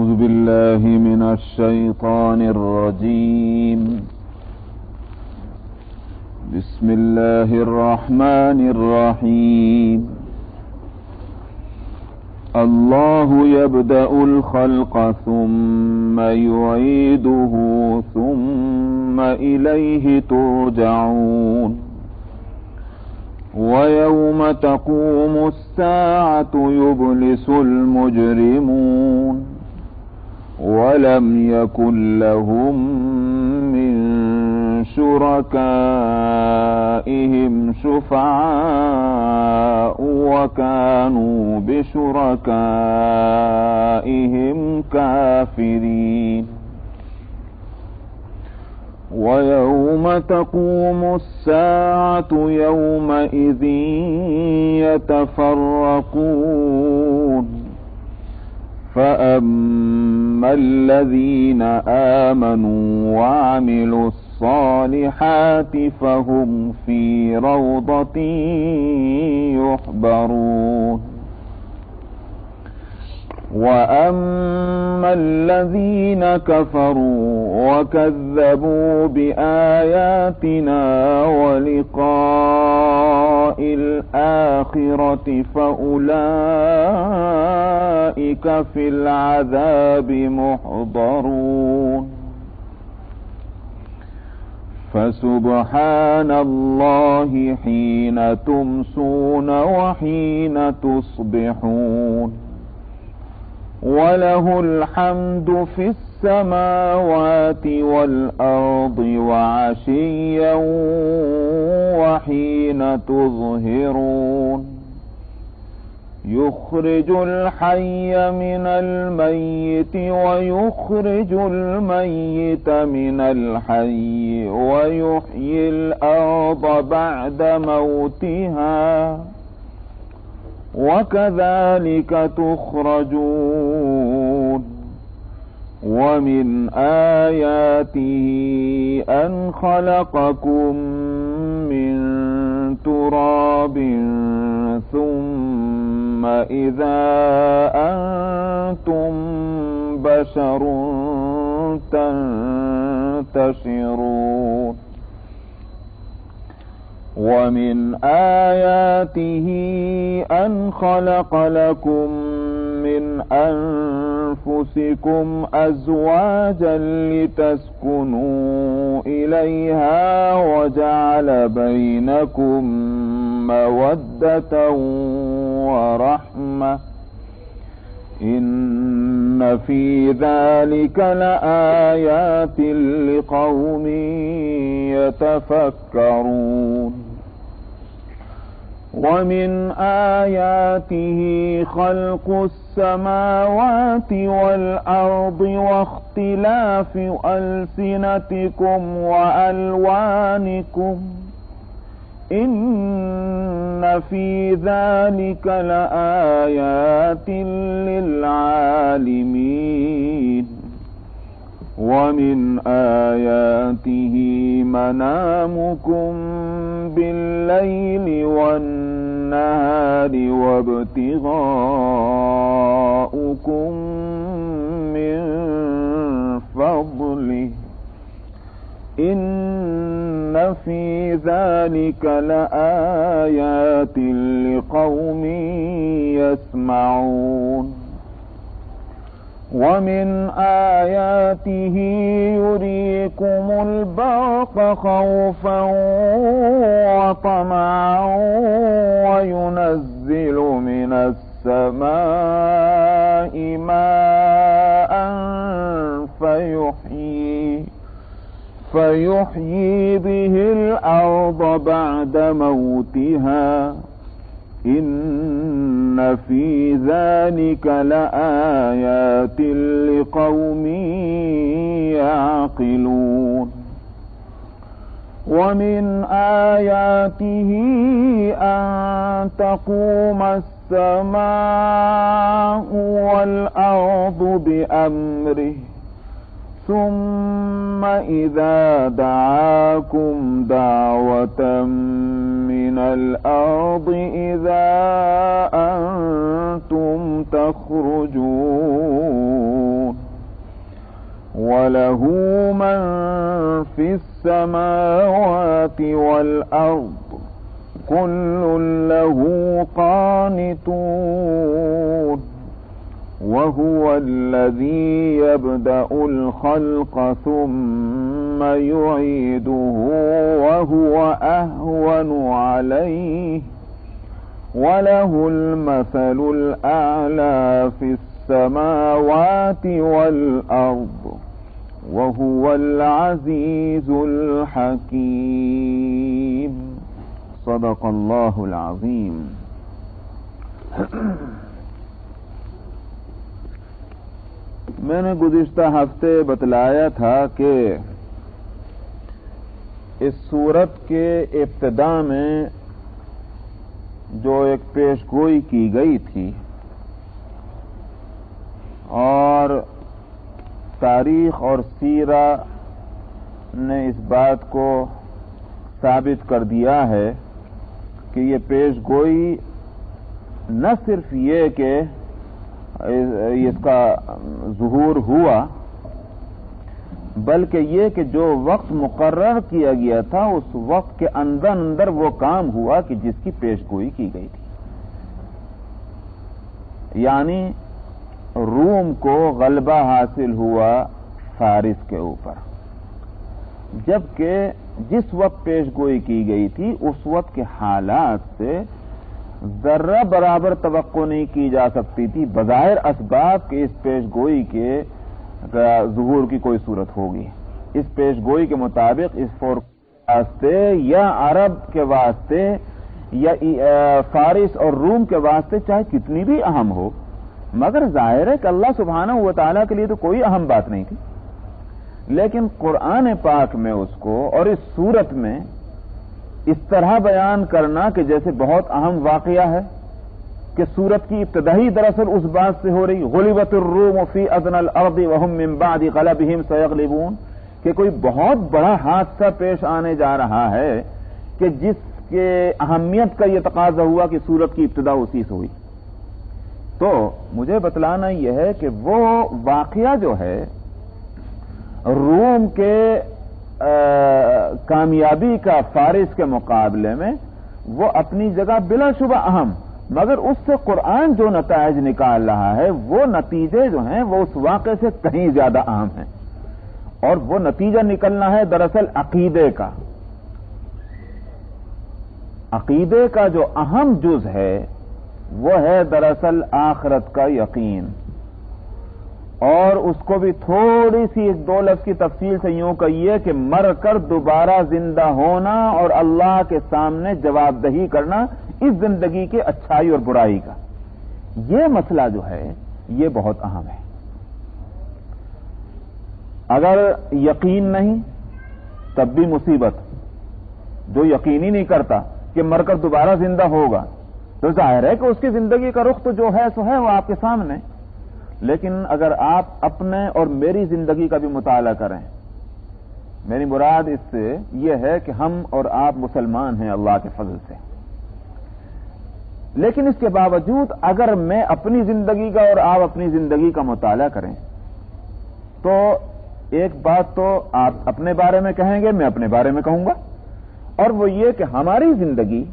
أعوذ بالله من الشيطان الرجيم. بسم الله الرحمن الرحيم. الله يبدأ الخلق ثم يعيده ثم إليه ترجعون. ويوم تقوم الساعة يبلس المجرمون ولم يكن لهم من شركائهم شفعاء وكانوا بشركائهم كافرين. ويوم تقوم الساعة يومئذ يتفرقون فأما الذين آمنوا وعملوا الصالحات فهم في روضة يحبرون. وأما الذين كفروا وكذبوا بآياتنا ولقاء الآخرة فأولئك في العذاب محضرون. فسبحان الله حين تمسون وحين تصبحون وله الحمد في السماوات والأرض وعشيا وحين تظهرون. يخرج الحي من الميت ويخرج الميت من الحي ويحيي الأرض بعد موتها وكذلك تخرجون. ومن آياته أن خلقكم من تراب ثم إذا أنتم بشر تنتشرون. ومن آياته أن خلق لكم من أنفسكم أزواجا لتسكنوا إليها وجعل بينكم مودة ورحمة إن في ذلك لآيات لقوم يتفكرون. ومن آياته خلق السماوات والأرض واختلاف ألسنتكم وألوانكم إن في ذلك لآيات للعالمين. ومن آياته منامكم بالليل والنهار وابتغاؤكم من فضله إن في ذلك لآيات لقوم يسمعون. ومن آياته يريكم البرق خوفا وطمعا وينزل من السماء ماء فيحيي به الأرض بعد موتها إن في ذلك لآيات لقوم يعقلون. ومن آياته أن تقوم السماء والأرض بأمره ثم إذا دعاكم دعوة من الأرض إذا أنتم تخرجون وَلَهُ مَن فِي السَّمَاوَاتِ وَالْأَرْضِ كُلٌّ لَهُ قَانِتُونَ وَهُوَ الَّذِي يَبْدَأُ الْخَلْقَ ثُمَّ يُعِيدُهُ وَهُوَ أَهْوَنُ عَلَيْهِ وَلَهُ الْمَثَلُ الْأَعْلَى فِي السَّمَاوَاتِ وَالْأَرْضِ وَهُوَ الْعَزِيزُ الْحَكِيمُ صدق اللہ العظیم۔ میں نے گزشتہ ہفتے بتلایا تھا کہ اس سورت کے ابتدا میں جو ایک پیش گوئی کی گئی تھی اور تاریخ اور سیرہ نے اس بات کو ثابت کر دیا ہے کہ یہ پیش گوئی نہ صرف یہ کہ اس کا ظہور ہوا، بلکہ یہ کہ جو وقت مقرر کیا گیا تھا اس وقت کے اندر اندر وہ کام ہوا کہ جس کی پیش گوئی کی گئی تھی، یعنی روم کو غلبہ حاصل ہوا فارس کے اوپر، جبکہ جس وقت پیش گوئی کی گئی تھی اس وقت کے حالات سے ذرہ برابر توقع نہیں کی جا سکتی تھی بظاہر اسباب کہ اس پیش گوئی کے ظہور کی کوئی صورت ہوگی۔ اس پیش گوئی کے مطابق اس واسطے یا عرب کے واسطے یا فارس اور روم کے واسطے چاہے کتنی بھی اہم ہو، مگر ظاہر ہے کہ اللہ سبحانہ و تعالیٰ کے لیے تو کوئی اہم بات نہیں تھی، لیکن قرآن پاک میں اس کو اور اس صورت میں اس طرح بیان کرنا کہ جیسے بہت اہم واقعہ ہے کہ سورت کی ابتدائی دراصل اس بات سے ہو رہی غلبت الروم فی ادنی الارض وهم من بعد غلبهم سیغلبون، کہ کوئی بہت بڑا حادثہ پیش آنے جا رہا ہے کہ جس کے اہمیت کا یہ تقاضا ہوا کہ سورت کی ابتدا اسی سے ہوئی۔ تو مجھے بتلانا یہ ہے کہ وہ واقعہ جو ہے روم کے کامیابی کا فارس کے مقابلے میں وہ اپنی جگہ بلا شبہ اہم، مگر اس سے قرآن جو نتائج نکال رہا ہے وہ نتیجے جو ہیں وہ اس واقعے سے کہیں زیادہ اہم ہیں، اور وہ نتیجہ نکلنا ہے دراصل عقیدے کا۔ عقیدے کا جو اہم جز ہے وہ ہے دراصل آخرت کا یقین، اور اس کو بھی تھوڑی سی ایک دو لفظ کی تفصیل سے یوں کہیے کہ مر کر دوبارہ زندہ ہونا اور اللہ کے سامنے جواب دہی کرنا اس زندگی کے اچھائی اور برائی کا، یہ مسئلہ جو ہے یہ بہت اہم ہے۔ اگر یقین نہیں تب بھی مصیبت، جو یقین ہی نہیں کرتا کہ مر کر دوبارہ زندہ ہوگا تو ظاہر ہے کہ اس کی زندگی کا رخ تو جو ہے سو ہے وہ آپ کے سامنے، لیکن اگر آپ اپنے اور میری زندگی کا بھی مطالعہ کریں، میری مراد اس سے یہ ہے کہ ہم اور آپ مسلمان ہیں اللہ کے فضل سے، لیکن اس کے باوجود اگر میں اپنی زندگی کا اور آپ اپنی زندگی کا مطالعہ کریں تو ایک بات تو آپ اپنے بارے میں کہیں گے، میں اپنے بارے میں کہوں گا، اور وہ یہ کہ ہماری زندگی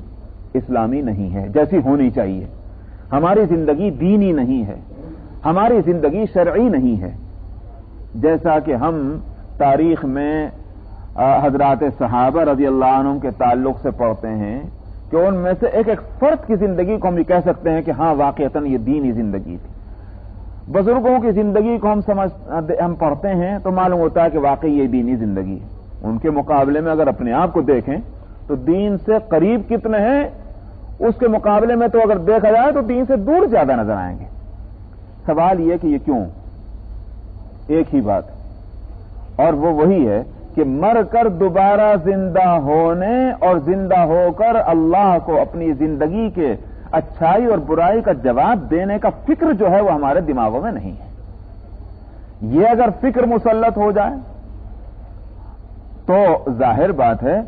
اسلامی نہیں ہے جیسی ہونی چاہیے، ہماری زندگی دینی نہیں ہے، ہماری زندگی شرعی نہیں ہے، جیسا کہ ہم تاریخ میں حضرات صحابہ رضی اللہ عنہم کے تعلق سے پڑھتے ہیں کہ ان میں سے ایک ایک فرد کی زندگی کو ہم یہ کہہ سکتے ہیں کہ ہاں واقعتاً یہ دینی زندگی تھی۔ بزرگوں کی زندگی کو ہم پڑھتے ہیں تو معلوم ہوتا ہے کہ واقعی یہ دینی زندگی ہے، ان کے مقابلے میں اگر اپنے آپ کو دیکھیں تو دین سے قریب کتنے ہیں، اس کے مقابلے میں تو اگر دیکھا جائے تو دین سے دور زیادہ نظر آئیں گے۔ سوال یہ کہ یہ کیوں؟ ایک ہی بات، اور وہ وہی ہے کہ مر کر دوبارہ زندہ ہونے اور زندہ ہو کر اللہ کو اپنی زندگی کے اچھائی اور برائی کا جواب دینے کا فکر جو ہے وہ ہمارے دماغوں میں نہیں ہے۔ یہ اگر فکر مسلط ہو جائے تو ظاہر بات ہے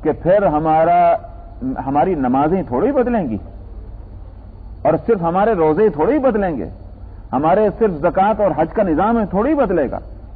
کہ پھر ہماری نمازیں تھوڑی بدلیں گی، اور صرف ہمارے روزے تھوڑی بدلیں گے، ہمارے صرف زکوٰۃ اور حج کا نظام تھوڑی بدلے گا،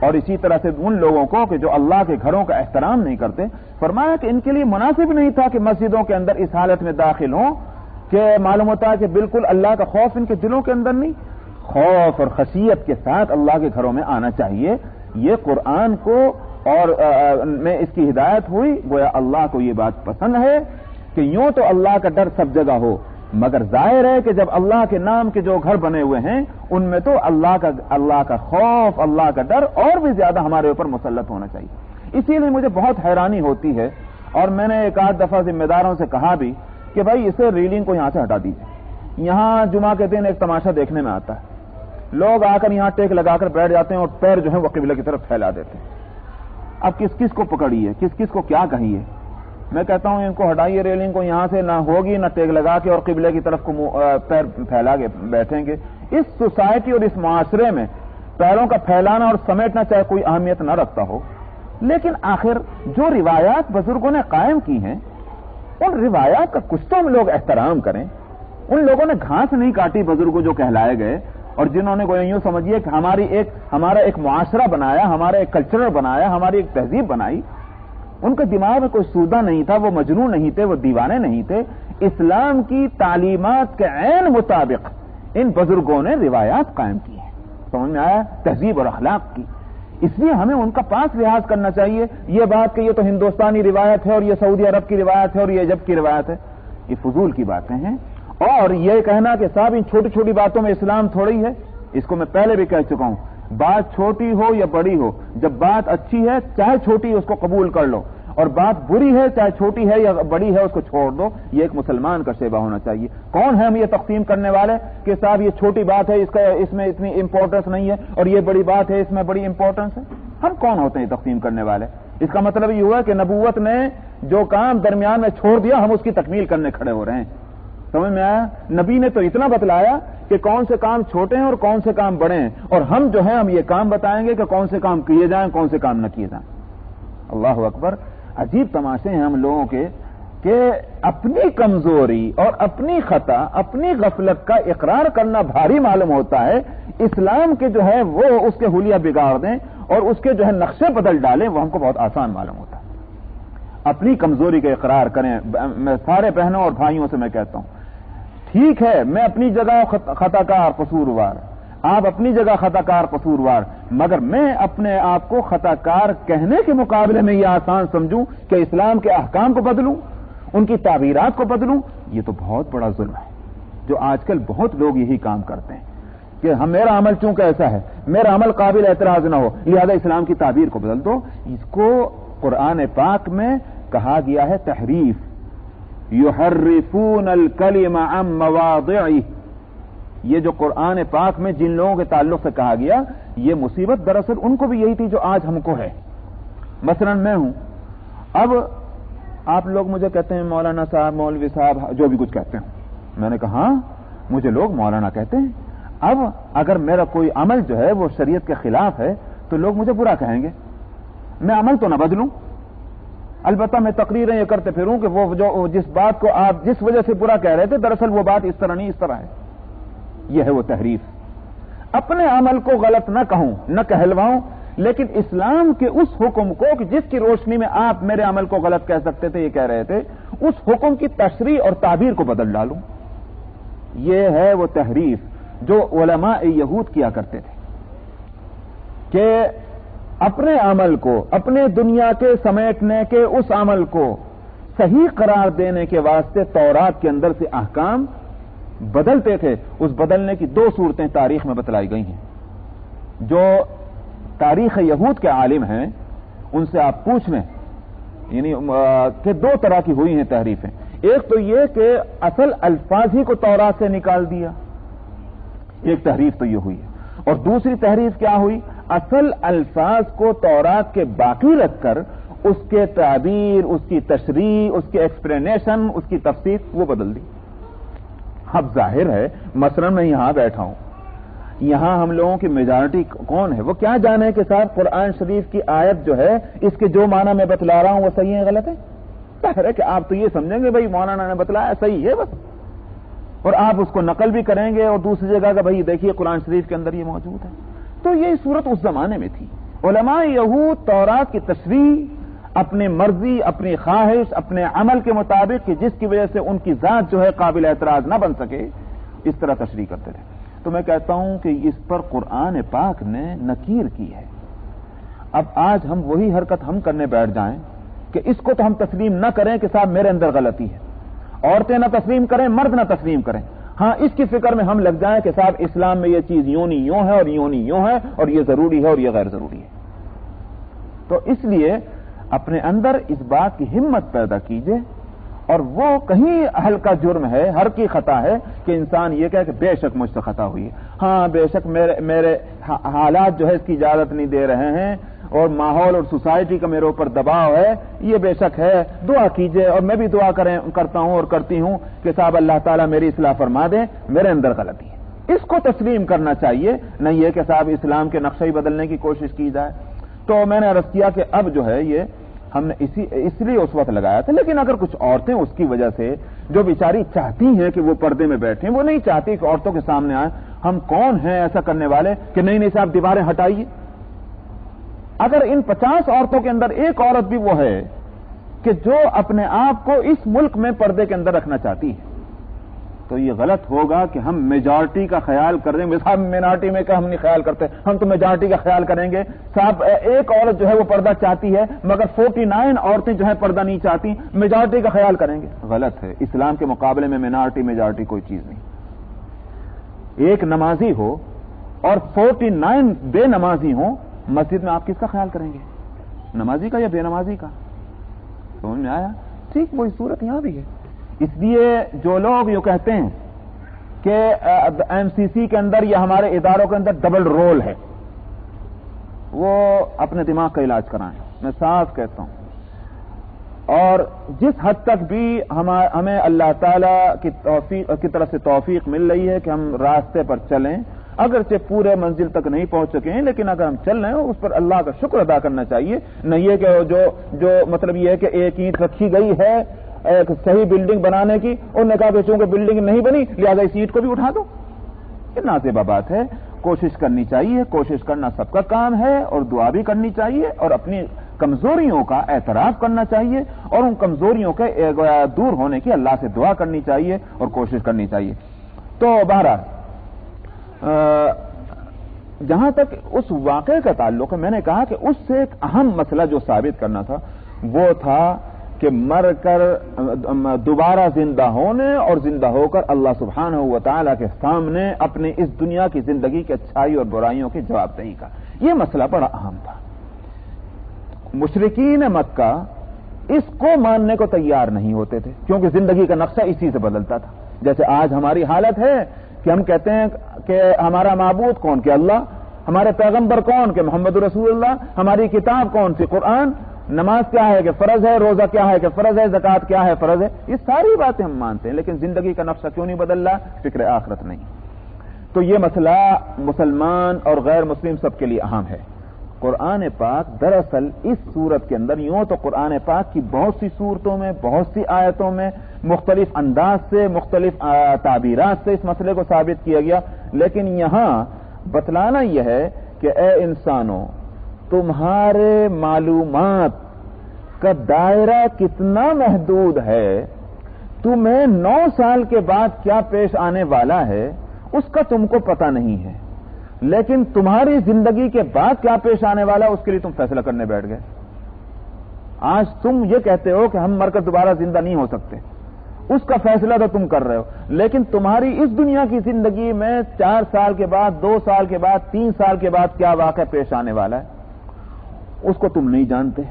اور اسی طرح سے ان لوگوں کو کہ جو اللہ کے گھروں کا احترام نہیں کرتے. فرمایا کہ ان کے لیے مناسب نہیں تھا کہ مسجدوں کے اندر اس حالت میں داخل ہوں کہ معلوم ہوتا ہے کہ بالکل اللہ کا خوف ان کے دلوں کے اندر نہیں. خوف اور خشیت کے ساتھ اللہ کے گھروں میں آنا چاہیے. یہ قرآن کو اور میں اس کی ہدایت ہوئی، گویا اللہ کو یہ بات پسند ہے کہ یوں تو اللہ کا ڈر سب جگہ ہو، مگر ظاہر ہے کہ جب اللہ کے نام کے جو گھر بنے ہوئے ہیں ان میں تو اللہ کا خوف، اللہ کا ڈر اور بھی زیادہ ہمارے اوپر مسلط ہونا چاہیے. اسی لیے مجھے بہت حیرانی ہوتی ہے، اور میں نے ایک آدھ دفعہ ذمہ داروں سے کہا بھی کہ بھائی اسے ریلنگ کو یہاں سے ہٹا دیجیے. یہاں جمعہ کے دن ایک تماشا دیکھنے میں آتا ہے، لوگ آ کر یہاں ٹیک لگا کر بیٹھ جاتے ہیں اور پیر جو ہے وہ قبلہ کی طرف پھیلا دیتے ہیں. اب کس کس کو پکڑیے، کس کس کو کیا کہیے؟ میں کہتا ہوں ان کو ہٹائیے ریلنگ کو، یہاں سے نہ ہوگی نہ ٹیک لگا کے اور قبلے کی طرف کو پیر پھیلا کے بیٹھیں گے. اس سوسائٹی اور اس معاشرے میں پیروں کا پھیلانا اور سمیٹنا چاہے کوئی اہمیت نہ رکھتا ہو، لیکن آخر جو روایات بزرگوں نے قائم کی ہیں ان روایات کا کچھ تو ہم لوگ احترام کریں. ان لوگوں نے گھاس نہیں کاٹی بزرگوں جو کہلائے گئے، اور جنہوں نے کوئی یوں سمجھیے کہ ہمارا ایک معاشرہ بنایا، ہمارا ایک کلچر بنایا، ہماری ایک تہذیب بنائی. ان کے دماغ میں کوئی سودہ نہیں تھا، وہ مجنون نہیں تھے، وہ دیوانے نہیں تھے. اسلام کی تعلیمات کے عین مطابق ان بزرگوں نے روایات قائم کی ہیں. سمجھ میں آیا؟ تہذیب اور اخلاق کی. اس لیے ہمیں ان کا پاس لحاظ کرنا چاہیے. یہ بات کہ یہ تو ہندوستانی روایت ہے اور یہ سعودی عرب کی روایت ہے اور یہ عجب کی روایت ہے، یہ فضول کی باتیں ہیں. اور یہ کہنا کہ صاحب ان چھوٹی چھوٹی باتوں میں اسلام تھوڑی ہے، اس کو میں پہلے بھی کہہ چکا ہوں. بات چھوٹی ہو یا بڑی ہو، جب بات اچھی ہے چاہے چھوٹی اس کو قبول کر لو، اور بات بری ہے چاہے چھوٹی ہے یا بڑی ہے اس کو چھوڑ دو. یہ ایک مسلمان کا شیبہ ہونا چاہیے. کون ہے ہم یہ تقسیم کرنے والے کہ صاحب یہ چھوٹی بات ہے، اس میں اتنی امپورٹنس نہیں ہے، اور یہ بڑی بات ہے اس میں بڑی امپورٹنس ہے؟ ہم کون ہوتے ہیں تقسیم کرنے والے؟ اس کا مطلب یہ ہوا کہ نبوت نے جو کام درمیان میں چھوڑ دیا ہم اس کی تکمیل کرنے کھڑے ہو رہے ہیں. سمجھ میں آیا؟ نبی نے تو اتنا بتلایا کہ کون سے کام چھوٹے ہیں اور کون سے کام بڑے ہیں، اور ہم جو ہیں ہم یہ کام بتائیں گے کہ کون سے کام کیے جائیں کون سے کام نہ کیے جائیں. اللہ اکبر. عجیب تماشے ہیں ہم لوگوں کے کہ اپنی کمزوری اور اپنی خطا، اپنی غفلت کا اقرار کرنا بھاری معلوم ہوتا ہے. اسلام کے جو ہے وہ اس کے حلیہ بگاڑ دیں اور اس کے جو ہے نقشے بدل ڈالیں، وہ ہم کو بہت آسان معلوم ہوتا ہے. اپنی کمزوری کا اقرار کریں. میں سارے بہنوں اور بھائیوں سے میں کہتا ہوں، ٹھیک ہے میں اپنی جگہ خطا کار قصوروار، آپ اپنی جگہ خطا کار قصوروار، مگر میں اپنے آپ کو خطا کار کہنے کے مقابلے میں یہ آسان سمجھوں کہ اسلام کے احکام کو بدلوں، ان کی تعبیرات کو بدلوں. یہ تو بہت بڑا ظلم ہے جو آج کل بہت لوگ یہی کام کرتے ہیں کہ میرا عمل چونکہ ایسا ہے، میرا عمل قابل اعتراض نہ ہو لہذا اسلام کی تعبیر کو بدل دو. اس کو قرآن پاک میں کہا گیا ہے تحریف. یحرفون الکلم عن مواضعہ. یہ جو قرآن پاک میں جن لوگوں کے تعلق سے کہا گیا، یہ مصیبت دراصل ان کو بھی یہی تھی جو آج ہم کو ہے. مثلا میں ہوں، اب آپ لوگ مجھے کہتے ہیں مولانا صاحب، مولوی صاحب، جو بھی کچھ کہتے ہیں. میں نے کہا ہاں مجھے لوگ مولانا کہتے ہیں. اب اگر میرا کوئی عمل جو ہے وہ شریعت کے خلاف ہے تو لوگ مجھے برا کہیں گے. میں عمل تو نہ بدلوں، البتہ میں تقریریں یہ کرتے پھروں کہ وہ جو جس بات کو آپ جس وجہ سے برا کہہ رہے تھے دراصل وہ بات اس طرح نہیں اس طرح ہے. یہ ہے وہ تحریف. اپنے عمل کو غلط نہ کہوں نہ کہلواؤں، لیکن اسلام کے اس حکم کو کہ جس کی روشنی میں آپ میرے عمل کو غلط کہہ سکتے تھے، یہ کہہ رہے تھے، اس حکم کی تشریح اور تعبیر کو بدل ڈالوں. یہ ہے وہ تحریف جو علماء یہود کیا کرتے تھے کہ اپنے عمل کو، اپنے دنیا کے سمیٹنے کے اس عمل کو صحیح قرار دینے کے واسطے تورات کے اندر سے احکام بدلتے تھے. اس بدلنے کی دو صورتیں تاریخ میں بتلائی گئی ہیں. جو تاریخ یہود کے عالم ہیں ان سے آپ پوچھ لیں، یعنی کہ دو طرح کی ہوئی ہیں تحریفیں. ایک تو یہ کہ اصل الفاظ ہی کو تورات سے نکال دیا، ایک تحریف تو یہ ہوئی ہے. اور دوسری تحریف کیا ہوئی؟ اصل الفاظ کو تورات کے باقی رکھ کر اس کے تعبیر، اس کی تشریح، اس کی ایکسپلینیشن، اس کی تفسیر وہ بدل دی. اب ظاہر ہے مثلا میں یہاں بیٹھا ہوں، یہاں ہم لوگوں کی میجارٹی کون ہے؟ وہ کیا جانے کہ صاحب قرآن شریف کی آیت جو ہے اس کے جو معنی میں بتلا رہا ہوں وہ صحیح ہے غلط ہے؟ ظاہر ہے کہ آپ تو یہ سمجھیں گے بھائی مولانا نے بتلایا صحیح ہے بس، اور آپ اس کو نقل بھی کریں گے اور دوسری جگہ کا بھائی دیکھیے قرآن شریف کے اندر یہ موجود ہے. تو یہ صورت اس زمانے میں تھی علماء یہود تورات کی تشریح اپنی مرضی، اپنی خواہش، اپنے عمل کے مطابق کہ جس کی وجہ سے ان کی ذات جو ہے قابل اعتراض نہ بن سکے، اس طرح تشریح کرتے تھے. تو میں کہتا ہوں کہ اس پر قرآن پاک نے نکیر کی ہے. اب آج ہم وہی حرکت ہم کرنے بیٹھ جائیں کہ اس کو تو ہم تسلیم نہ کریں کہ صاحب میرے اندر غلطی ہے، عورتیں نہ تسلیم کریں، مرد نہ تسلیم کریں، ہاں اس کی فکر میں ہم لگ جائیں کہ صاحب اسلام میں یہ چیز یوں نہیں یوں ہے اور یوں نہیں یوں ہے اور یہ ضروری ہے اور یہ غیر ضروری ہے. تو اس لیے اپنے اندر اس بات کی ہمت پیدا کیجئے، اور وہ کہیں ہلکا جرم ہے، ہر کی خطا ہے کہ انسان یہ کہے کہ بے شک مجھ سے خطا ہوئی ہے، ہاں بے شک میرے حالات جو ہے اس کی اجازت نہیں دے رہے ہیں اور ماحول اور سوسائٹی کا میرے اوپر دباؤ ہے، یہ بے شک ہے. دعا کیجئے، اور میں بھی دعا کرتا ہوں اور کرتی ہوں کہ صاحب اللہ تعالیٰ میری اصلاح فرما دیں، میرے اندر غلطی ہے. اس کو تسلیم کرنا چاہیے، نہیں یہ کہ صاحب اسلام کے نقشہ ہی بدلنے کی کوشش کی جائے. تو میں نے عرض کیا کہ اب جو ہے یہ ہم نے اس لیے اس وقت لگایا تھا. لیکن اگر کچھ عورتیں اس کی وجہ سے جو بیچاری چاہتی ہیں کہ وہ پردے میں بیٹھیں، وہ نہیں چاہتی کہ عورتوں کے سامنے آئیں، ہم کون ہیں ایسا کرنے والے کہ نہیں نہیں صاحب دیواریں ہٹائیے. اگر ان 50 عورتوں کے اندر ایک عورت بھی وہ ہے کہ جو اپنے آپ کو اس ملک میں پردے کے اندر رکھنا چاہتی ہے، تو یہ غلط ہوگا کہ ہم میجارٹی کا خیال کر رہے ہیں. صاحب مینارٹی میں کا ہم نہیں خیال کرتے، ہم تو میجارٹی کا خیال کریں گے. صاحب ایک عورت جو ہے وہ پردہ چاہتی ہے مگر 49 عورتیں جو ہیں پردہ نہیں چاہتی، میجارٹی کا خیال کریں گے. غلط ہے. اسلام کے مقابلے میں مینارٹی میجارٹی کوئی چیز نہیں. ایک نمازی ہو اور 49 بے نمازی ہوں، مسجد میں آپ کس کا خیال کریں گے؟ نمازی کا یا بے نمازی کا؟ سمجھ میں آیا؟ ٹھیک وہی صورت یہاں بھی ہے. اس لیے جو لوگ یہ کہتے ہیں کہ ایم سی سی کے اندر یا ہمارے اداروں کے اندر ڈبل رول ہے، وہ اپنے دماغ کا علاج کرائیں. میں صاف کہتا ہوں. اور جس حد تک بھی ہمیں اللہ تعالی کی طرف سے توفیق مل رہی ہے کہ ہم راستے پر چلیں، اگرچہ پورے منزل تک نہیں پہنچ سکے ہیں، لیکن اگر ہم چل رہے ہیں اس پر اللہ کا شکر ادا کرنا چاہیے. نہیں یہ کہ جو مطلب یہ ہے کہ ایک اینٹ رکھی گئی ہے ایک صحیح بلڈنگ بنانے کی، انہوں نے کہا کہ چونکہ بلڈنگ نہیں بنی لہذا اس اینٹ کو بھی اٹھا دو. یہ نازیبہ بات ہے. کوشش کرنی چاہیے، کوشش کرنا سب کا کام ہے، اور دعا بھی کرنی چاہیے، اور اپنی کمزوریوں کا اعتراف کرنا چاہیے، اور ان کمزوریوں کے دور ہونے کی اللہ سے دعا کرنی چاہیے اور کوشش کرنی چاہیے. تو بہرحال جہاں تک اس واقعے کا تعلق ہے، میں نے کہا کہ اس سے ایک اہم مسئلہ جو ثابت کرنا تھا وہ تھا کہ مر کر دوبارہ زندہ ہونے اور زندہ ہو کر اللہ سبحانہ و تعالی کے سامنے اپنے اس دنیا کی زندگی کی اچھائی اور برائیوں کی جواب دہی کا. یہ مسئلہ بڑا اہم تھا. مشرکین مکہ اس کو ماننے کو تیار نہیں ہوتے تھے کیونکہ زندگی کا نقشہ اسی سے بدلتا تھا. جیسے آج ہماری حالت ہے کہ ہم کہتے ہیں کہ ہمارا معبود کون؟ کہ اللہ. ہمارے پیغمبر کون؟ کہ محمد رسول اللہ. ہماری کتاب کون سی؟ قرآن. نماز کیا ہے کہ فرض ہے؟ روزہ کیا ہے کہ فرض ہے؟ زکوٰۃ کیا ہے؟ فرض ہے. یہ ساری باتیں ہم مانتے ہیں، لیکن زندگی کا نقشہ کیوں نہیں بدل رہا؟ فکر آخرت نہیں. تو یہ مسئلہ مسلمان اور غیر مسلم سب کے لیے اہم ہے. قرآن پاک دراصل اس صورت کے اندر، یوں تو قرآن پاک کی بہت سی صورتوں میں، بہت سی آیتوں میں مختلف انداز سے، مختلف تعبیرات سے اس مسئلے کو ثابت کیا گیا، لیکن یہاں بتلانا یہ ہے کہ اے انسانوں، تمہارے معلومات کا دائرہ کتنا محدود ہے. تمہیں 9 سال کے بعد کیا پیش آنے والا ہے اس کا تم کو پتہ نہیں ہے، لیکن تمہاری زندگی کے بعد کیا پیش آنے والا اس کے لیے تم فیصلہ کرنے بیٹھ گئے. آج تم یہ کہتے ہو کہ ہم مر کر دوبارہ زندہ نہیں ہو سکتے، اس کا فیصلہ تو تم کر رہے ہو، لیکن تمہاری اس دنیا کی زندگی میں 4 سال کے بعد، 2 سال کے بعد، 3 سال کے بعد کیا واقعہ پیش آنے والا ہے اس کو تم نہیں جانتے.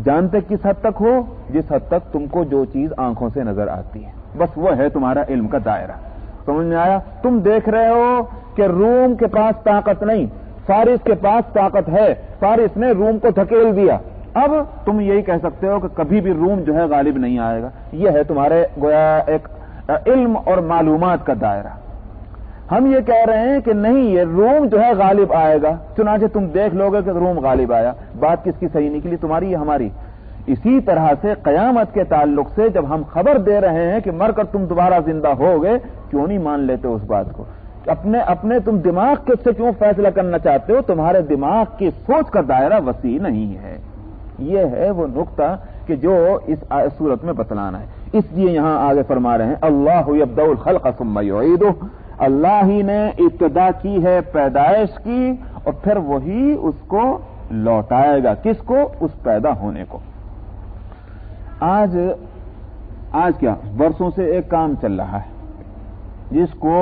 جانتے کس حد تک ہو؟ جس حد تک تم کو جو چیز آنکھوں سے نظر آتی ہے، بس وہ ہے تمہارا علم کا دائرہ. سمجھ میں آیا؟ تم دیکھ رہے ہو کہ روم کے پاس طاقت نہیں، فارس کے پاس طاقت ہے، فارس نے روم کو دھکیل دیا. اب تم یہی کہہ سکتے ہو کہ کبھی بھی روم جو ہے غالب نہیں آئے گا. یہ ہے تمہارے گویا ایک علم اور معلومات کا دائرہ. ہم یہ کہہ رہے ہیں کہ نہیں، یہ روم جو ہے غالب آئے گا، چنانچہ تم دیکھ لو گے کہ روم غالب آیا. بات کس کی صحیح نکلی؟ تمہاری یا ہماری؟ اسی طرح سے قیامت کے تعلق سے جب ہم خبر دے رہے ہیں کہ مر کر تم دوبارہ زندہ ہوگے، کیوں نہیں مان لیتے اس بات کو؟ اپنے تم دماغ کے سے کیوں فیصلہ کرنا چاہتے ہو؟ تمہارے دماغ کی سوچ کا دائرہ وسیع نہیں ہے. یہ ہے وہ نقطہ کہ جو اس صورت میں بتلانا ہے. اس لیے یہاں آگے فرما رہے ہیں اللہ یبدأ الخلق ثم یعیدہ. اللہ ہی نے ابتدا کی ہے پیدائش کی اور پھر وہی اس کو لوٹائے گا. کس کو؟ اس پیدا ہونے کو. آج کیا برسوں سے ایک کام چل رہا ہے جس کو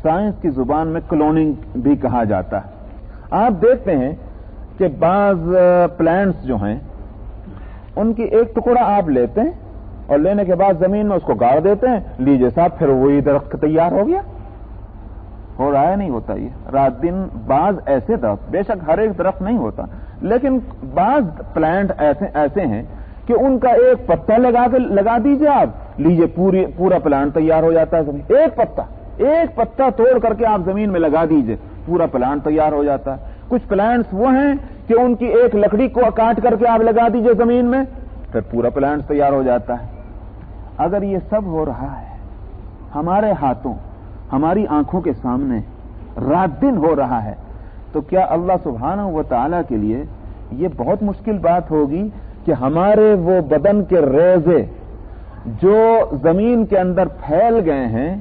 سائنس کی زبان میں کلوننگ بھی کہا جاتا ہے. آپ دیکھتے ہیں کہ بعض پلانٹس جو ہیں ان کی ایک ٹکڑا آپ لیتے ہیں اور لینے کے بعد زمین میں اس کو گاڑ دیتے ہیں. لیجیے صاحب پھر وہی درخت تیار ہو گیا. ہو رہا ہے نہیں ہوتا یہ رات دن. بعض ایسے درخت، بے شک ہر ایک درخت نہیں ہوتا، لیکن بعض پلانٹ ایسے ہیں کہ ان کا ایک پتا لگا دیجیے آپ، لیجیے پورا پلانٹ تیار ہو جاتا ہے زمین. ایک پتا توڑ کر کے آپ زمین میں لگا دیجیے، پورا پلانٹ تیار ہو جاتا ہے. کچھ پلانٹس وہ ہیں کہ ان کی ایک لکڑی کو کاٹ کر کے آپ لگا دیجیے زمین میں، پھر پورا پلانٹ تیار ہو جاتا ہے. اگر یہ سب ہو رہا ہے ہمارے ہاتھوں، ہماری آنکھوں کے سامنے رات دن ہو رہا ہے، تو کیا اللہ سبحانہ و تعالی کے لیے یہ بہت مشکل بات ہوگی کہ ہمارے وہ بدن کے ریزے جو زمین کے اندر پھیل گئے ہیں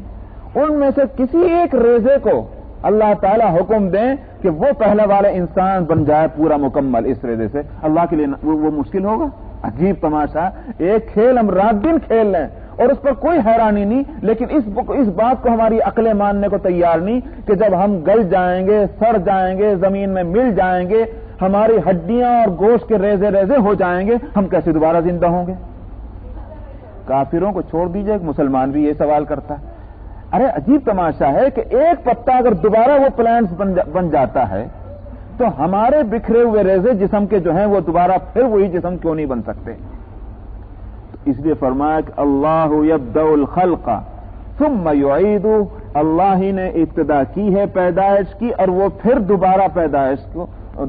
ان میں سے کسی ایک ریزے کو اللہ تعالیٰ حکم دیں کہ وہ پہلے والا انسان بن جائے پورا مکمل اس ریزے سے؟ اللہ کے لیے وہ مشکل ہوگا؟ عجیب تماشا. ایک کھیل ہم رات دن کھیل لیں اور اس پر کوئی حیرانی نہیں، لیکن اس بات کو ہماری عقلیں ماننے کو تیار نہیں کہ جب ہم گل جائیں گے، سڑ جائیں گے، زمین میں مل جائیں گے، ہماری ہڈیاں اور گوشت کے ریزے ہو جائیں گے، ہم کیسے دوبارہ زندہ ہوں گے؟ کافروں کو چھوڑ دیجئے، مسلمان بھی یہ سوال کرتا ہے. ارے عجیب تماشا ہے کہ ایک پتا اگر دوبارہ وہ پلانٹس بن جاتا ہے تو ہمارے بکھرے ہوئے ریزے جسم کے جو ہیں وہ دوبارہ پھر وہی جسم کیوں نہیں بن سکتے؟ اس لیے فرمایا کہ اللہ یبدأ الخلق ثم یعید. اللہ ہی نے ابتدا کی ہے پیدائش کی اور وہ پھر دوبارہ پیدائش کو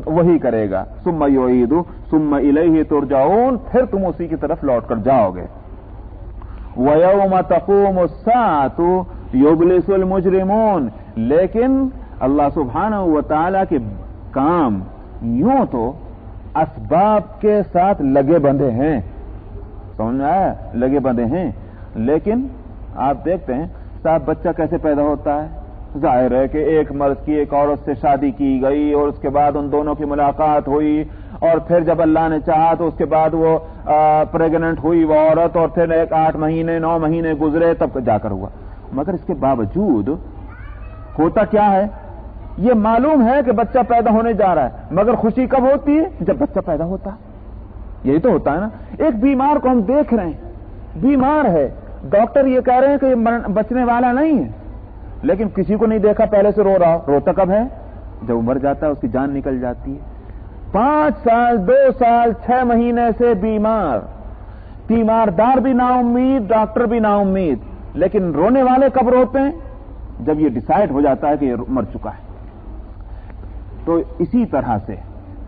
وہی کرے گا. ثم یعید ثم الیہ ترجعون. پھر تم اسی کی طرف لوٹ کر جاؤ گے. وَيَوْمَ تَقُومُ السَّاعَةُ يُبْلِسُ الْمُجْرِمُونَ. لیکن اللہ سبحانہ و تعالیٰ کے کام یوں تو اسباب کے ساتھ لگے بندھے ہیں، سمجھ میں آیا؟ لگے بندھے ہیں، لیکن آپ دیکھتے ہیں صاحب بچہ کیسے پیدا ہوتا ہے؟ ظاہر ہے کہ ایک مرد کی ایک عورت سے شادی کی گئی اور اس کے بعد ان دونوں کی ملاقات ہوئی اور پھر جب اللہ نے چاہا تو اس کے بعد وہ پریگننٹ ہوئی وہ عورت اور پھر 8 مہینے 9 مہینے گزرے تب جا کر ہوا. مگر اس کے باوجود ہوتا کیا ہے؟ یہ معلوم ہے کہ بچہ پیدا ہونے جا رہا ہے، مگر خوشی کب ہوتی ہے؟ جب بچہ پیدا ہوتا ہے. یہی تو ہوتا ہے نا. ایک بیمار کو ہم دیکھ رہے ہیں، بیمار ہے، ڈاکٹر یہ کہہ رہے ہیں کہ یہ بچنے والا نہیں ہے، لیکن کسی کو نہیں دیکھا پہلے سے رو رہا. روتا کب ہے؟ جب وہ مر جاتا ہے، اس کی جان نکل جاتی ہے. 5 سال 2 سال 6 مہینے سے تیماردار بھی نا امید، ڈاکٹر بھی نا امید، لیکن رونے والے کب روتے ہیں؟ جب یہ ڈیسائیڈ ہو جاتا ہے کہ یہ مر چکا ہے. تو اسی طرح سے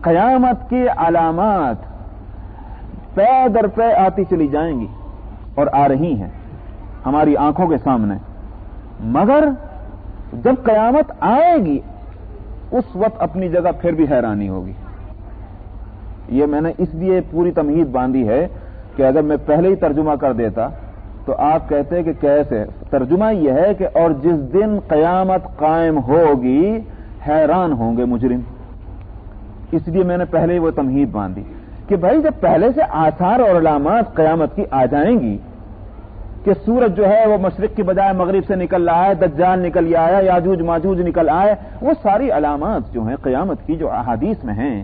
قیامت کی علامات پے در پے آتی چلی جائیں گی اور آ رہی ہیں ہماری آنکھوں کے سامنے. مگر جب قیامت آئے گی اس وقت اپنی جگہ پھر بھی حیرانی ہوگی. یہ میں نے اس لیے پوری تمہید باندھی ہے کہ اگر میں پہلے ہی ترجمہ کر دیتا تو آپ کہتے کہ کیسے. ترجمہ یہ ہے کہ اور جس دن قیامت قائم ہوگی حیران ہوں گے مجرم. اس لیے میں نے پہلے ہی وہ تمہید باندھی کہ بھائی جب پہلے سے آثار اور علامات قیامت کی آ جائیں گی کہ سورج جو ہے وہ مشرق کی بجائے مغرب سے نکل رہا ہے، دجال نکل آیا، یاجوج ماجوج نکل آئے، وہ ساری علامات جو ہیں قیامت کی جو احادیث میں ہیں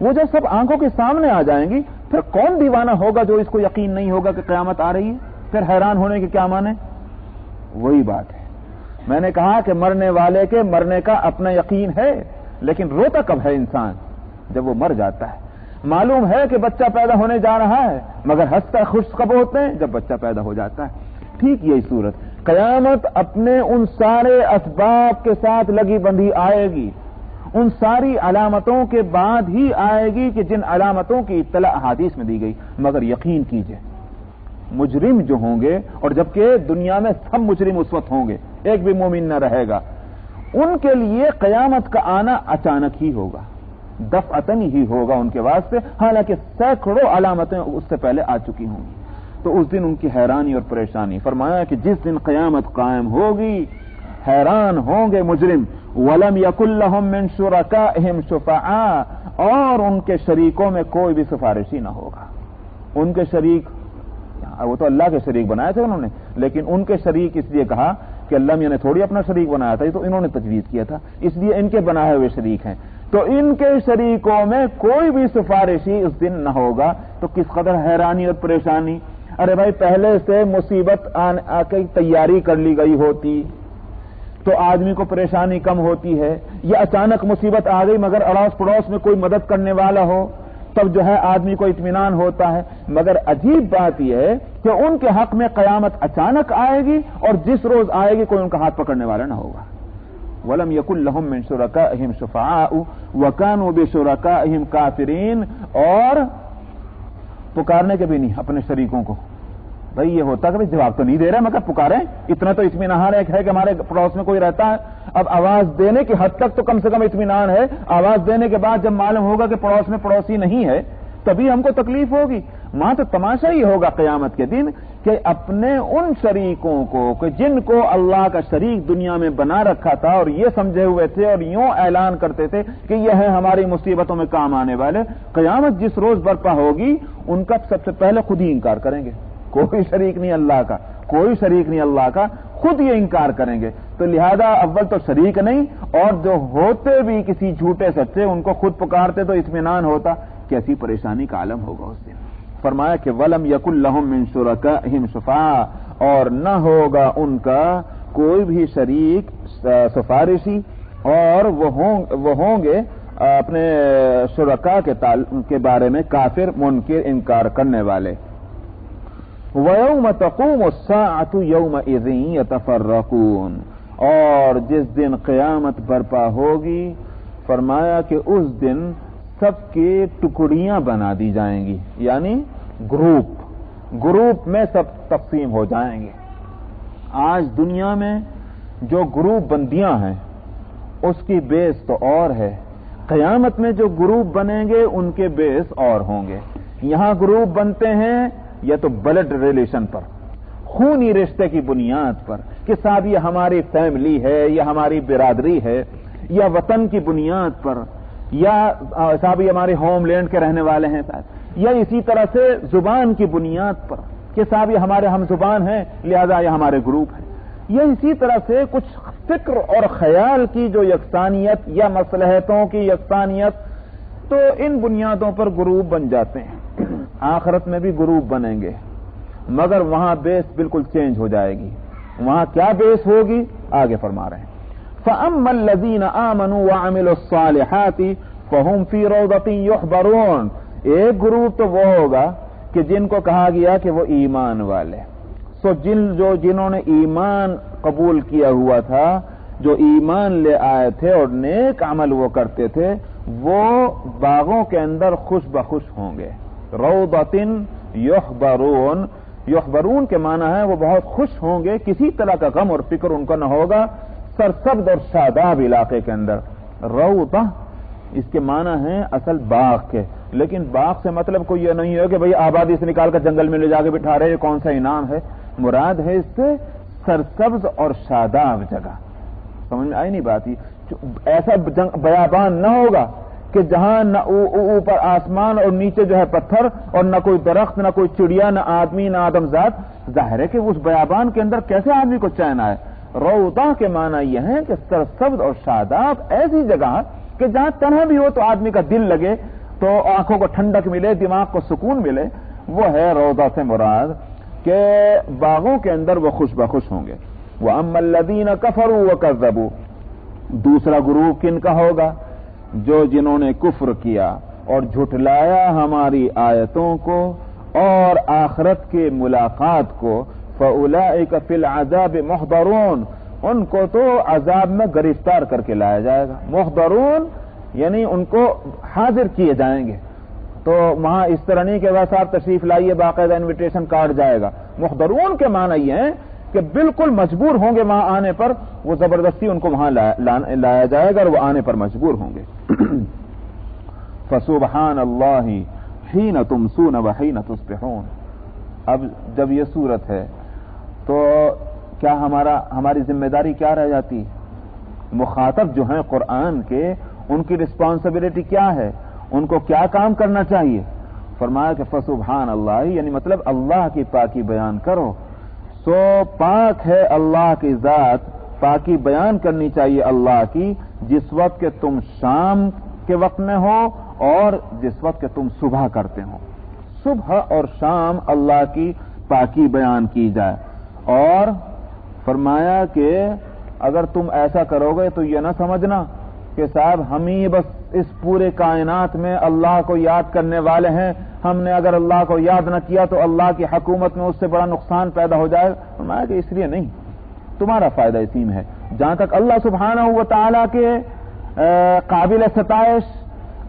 وہ جب سب آنکھوں کے سامنے آ جائیں گی پھر کون دیوانہ ہوگا جو اس کو یقین نہیں ہوگا کہ قیامت آ رہی ہے؟ پھر حیران ہونے کے کیا معنی؟ وہی بات ہے. میں نے کہا کہ مرنے والے کے مرنے کا اپنا یقین ہے، لیکن روتا کب ہے انسان؟ جب وہ مر جاتا ہے. معلوم ہے کہ بچہ پیدا ہونے جا رہا ہے، مگر ہنستا خوش کب ہوتے ہیں؟ جب بچہ پیدا ہو جاتا ہے. ٹھیک یہی صورت قیامت اپنے ان سارے اسباب کے ساتھ لگی بندھی آئے گی، ان ساری علامتوں کے بعد ہی آئے گی کہ جن علامتوں کی اطلاع احادیث میں دی گئی. مگر یقین کیجئے مجرم جو ہوں گے، اور جبکہ دنیا میں سب مجرم اس وقت ہوں گے، ایک بھی مومن نہ رہے گا. ان کے لیے قیامت کا آنا اچانک ہی ہوگا, دفعتن ہی ہوگا ان کے واسطے, حالانکہ سینکڑوں علامتیں اس سے پہلے آ چکی ہوں گی. تو اس دن ان کی حیرانی اور پریشانی. فرمایا کہ جس دن قیامت قائم ہوگی حیران ہوں گے مجرم. وَلَمْ يَكُنْ لَهُم مِّن شُرَكَائِهِمْ شُفَعَاء, اور ان کے شریکوں میں کوئی بھی سفارشی نہ ہوگا. ان کے شریک, وہ تو اللہ کے شریک بنائے تھے انہوں نے, لیکن ان کے شریک اس لیے کہا کہ اللہ میاں نے تھوڑی اپنا شریک بنایا تھا, یہ تو انہوں نے تجویز کیا تھا, اس لیے ان کے بنائے ہوئے شریک ہیں. تو ان کے شریکوں میں کوئی بھی سفارشی اس دن نہ ہوگا. تو کس قدر حیرانی اور پریشانی. ارے بھائی پہلے سے مصیبت آ کے تیاری کر لی گئی ہوتی تو آدمی کو پریشانی کم ہوتی ہے, یا اچانک مصیبت آ گئی مگر اڑوس پڑوس میں کوئی مدد کرنے والا ہو تب جو ہے آدمی کو اطمینان ہوتا ہے. مگر عجیب بات یہ ہے کہ ان کے حق میں قیامت اچانک آئے گی اور جس روز آئے گی کوئی ان کا ہاتھ پکڑنے والا نہ ہوگا. وَلَمْ يَكُنْ لَهُم مِّن شُرَكَائِهِمْ شُفَعَاءُ وَكَانُوا بِشُرَكَائِهِمْ كَافِرِينَ, اور پکارنے کے بھی نہیں اپنے شریکوں کو. بھئی یہ ہوتا کہ جواب تو نہیں دے رہے مگر پکاریں, اتنا تو اطمینان ہے کہ ہمارے پڑوس میں کوئی رہتا ہے. اب آواز دینے کی حد تک تو کم سے کم اطمینان ہے, آواز دینے کے بعد جب معلوم ہوگا کہ پڑوس میں پڑوسی نہیں ہے تبھی ہم کو تکلیف ہوگی. وہاں تو تماشا ہی ہوگا قیامت کے دن کہ اپنے ان شریکوں کو کہ جن کو اللہ کا شریک دنیا میں بنا رکھا تھا اور یہ سمجھے ہوئے تھے اور یوں اعلان کرتے تھے کہ یہ ہے ہماری مصیبتوں میں کام آنے والے, قیامت جس روز برپا ہوگی ان کا سب سے پہلے خود ہی انکار کریں گے. کوئی شریک نہیں اللہ کا, کوئی شریک نہیں اللہ کا, خود یہ انکار کریں گے. تو لہذا اول تو شریک نہیں, اور جو ہوتے بھی کسی جھوٹے سچے ان کو خود پکارتے تو اطمینان ہوتا. کیسی پریشانی کا عالم ہوگا اس دن. فرمایا کہ وَلَمْ يَكُنْ لَهُم مِّن شُرَكَائِهِمْ شُفَعَاء, اور نہ ہوگا ان کا کوئی بھی شریک سفارشی, اور وہ ہوں گے اپنے شرکاء کے بارے میں کافر, منکر, انکار کرنے والے. وَيَوْمَ تَقُومُ السَّاعَةُ يَوْمَئِذٍ يَتَفَرَّقُونَ, اور جس دن قیامت برپا ہوگی فرمایا کہ اس دن سب کی ٹکڑیاں بنا دی جائیں گی, یعنی گروپ میں سب تقسیم ہو جائیں گے. آج دنیا میں جو گروپ بندیاں ہیں اس کی بیس تو اور ہے, قیامت میں جو گروپ بنیں گے ان کے بیس اور ہوں گے. یہاں گروپ بنتے ہیں یا تو بلڈ ریلیشن پر, خونی رشتے کی بنیاد پر کہ صاحب یہ ہماری فیملی ہے یا ہماری برادری ہے, یا وطن کی بنیاد پر, یا صاحب یہ ہمارے ہوم لینڈ کے رہنے والے ہیں صاحب, یا اسی طرح سے زبان کی بنیاد پر کہ صاحب یہ ہمارے ہم زبان ہیں لہذا یہ ہمارے گروپ ہیں, یا اسی طرح سے کچھ فکر اور خیال کی جو یکسانیت یا مصلحتوں کی یکسانیت, تو ان بنیادوں پر گروپ بن جاتے ہیں. آخرت میں بھی گروپ بنیں گے مگر وہاں بیس بالکل چینج ہو جائے گی. وہاں کیا بیس ہوگی آگے فرما رہے ہیں. فَأَمَّا الَّذِينَ آمَنُوا وَعَمِلُوا الصَّالِحَاتِ فَهُمْ فِي رَوْضَةٍ يُحْبَرُونَ, ایک گروپ تو وہ ہوگا کہ جن کو کہا گیا کہ وہ ایمان والے. سو جنہوں نے ایمان قبول کیا ہوا تھا, جو ایمان لے آئے تھے اور نیک عمل وہ کرتے تھے, وہ باغوں کے اندر خوش بخوش ہوں گے. روضۃ یحبرون, یحبرون کے معنی ہے وہ بہت خوش ہوں گے, کسی طرح کا غم اور فکر ان کو نہ ہوگا, سرسبز اور شاداب علاقے کے اندر. روضہ اس کے معنی ہیں اصل باغ کے, لیکن باغ سے مطلب کوئی یہ نہیں ہے کہ بھئی آبادی سے نکال کر جنگل میں لے جا کے بٹھا رہے, یہ کون سا انعام ہے. مراد ہے اس سے سرسبز اور شاداب جگہ. سمجھ میں آئی نہیں بات؟ ایسا بیابان نہ ہوگا کہ جہاں نہ اوپر آسمان اور نیچے جو ہے پتھر, اور نہ کوئی درخت, نہ کوئی چڑیا, نہ آدمی, نہ آدمزاد. ظاہر ہے کہ اس بیابان کے اندر کیسے آدمی کو چین آئے. روضہ کے معنی یہ ہے کہ سرسبز اور شاداب, ایسی جگہ کہ جہاں تنہا بھی ہو تو آدمی کا دل لگے, تو آنکھوں کو ٹھنڈک ملے, دماغ کو سکون ملے, وہ ہے روضہ سے مراد کہ باغوں کے اندر وہ خوش بخوش ہوں گے. وَأَمَّا الَّذِينَ كَفَرُوا وَكَذَّبُوا, دوسرا گروپ کن کا ہوگا؟ جو جنہوں نے کفر کیا اور جھٹلایا ہماری آیتوں کو اور آخرت کی ملاقات کو. فَأُولَئِكَ فِي الْعَذَابِ مُحْضَرُونَ, ان کو تو عذاب میں گرفتار کر کے لایا جائے گا. محضرون یعنی ان کو حاضر کیے جائیں گے. تو وہاں اس طرح نہیں کہ بس آپ تشریف لائیے, باقاعدہ انویٹیشن کارڈ جائے گا. محضرون کے معنی یہ ہے کہ بالکل مجبور ہوں گے وہاں آنے پر، وہ زبردستی ان کو وہاں لایا جائے گا اور وہ آنے پر مجبور ہوں گے۔ فسبحان اللہ حین تمسون وحین تصبحون۔ اب جب یہ صورت ہے تو کیا ہماری ذمہ داری کیا رہ جاتی ہے؟ مخاطب جو ہیں قرآن کے، ان کی رسپانسبلٹی کیا ہے؟ ان کو کیا کام کرنا چاہیے؟ فرمایا کہ فسبحان اللہ، یعنی مطلب اللہ کی پاکی بیان کرو۔ سو پاک ہے اللہ کی ذات، پاکی بیان کرنی چاہیے اللہ کی، جس وقت کہ تم شام کے وقت میں ہو اور جس وقت کہ تم صبح کرتے ہو۔ صبح اور شام اللہ کی پاکی بیان کی جائے۔ اور فرمایا کہ اگر تم ایسا کرو گے تو یہ نہ سمجھنا کہ صاحب ہم ہی بس اس پورے کائنات میں اللہ کو یاد کرنے والے ہیں، ہم نے اگر اللہ کو یاد نہ کیا تو اللہ کی حکومت میں اس سے بڑا نقصان پیدا ہو جائے۔ فرمایا کہ اس لیے نہیں، تمہارا فائدہ اسی میں ہے۔ جہاں تک اللہ سبحانہ و تعالیٰ کے قابل ستائش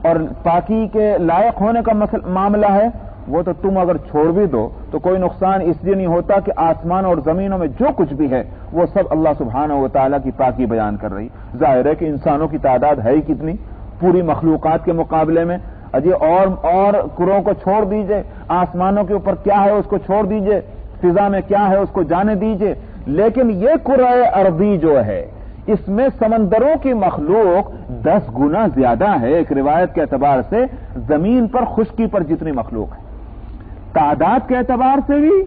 اور پاکی کے لائق ہونے کا معاملہ ہے، وہ تو تم اگر چھوڑ بھی دو تو کوئی نقصان اس لیے نہیں ہوتا کہ آسمان اور زمینوں میں جو کچھ بھی ہے وہ سب اللہ سبحانہ و تعالیٰ کی پاکی بیان کر رہی۔ ظاہر ہے کہ انسانوں کی تعداد ہے ہی کتنی پوری مخلوقات کے مقابلے میں، اجی اور کروں کو چھوڑ دیجئے، آسمانوں کے اوپر کیا ہے اس کو چھوڑ دیجئے، فضا میں کیا ہے اس کو جانے دیجئے، لیکن یہ کرۂ ارضی جو ہے اس میں سمندروں کی مخلوق 10 گنا زیادہ ہے ایک روایت کے اعتبار سے زمین پر خشکی پر جتنی مخلوق ہے، تعداد کے اعتبار سے بھی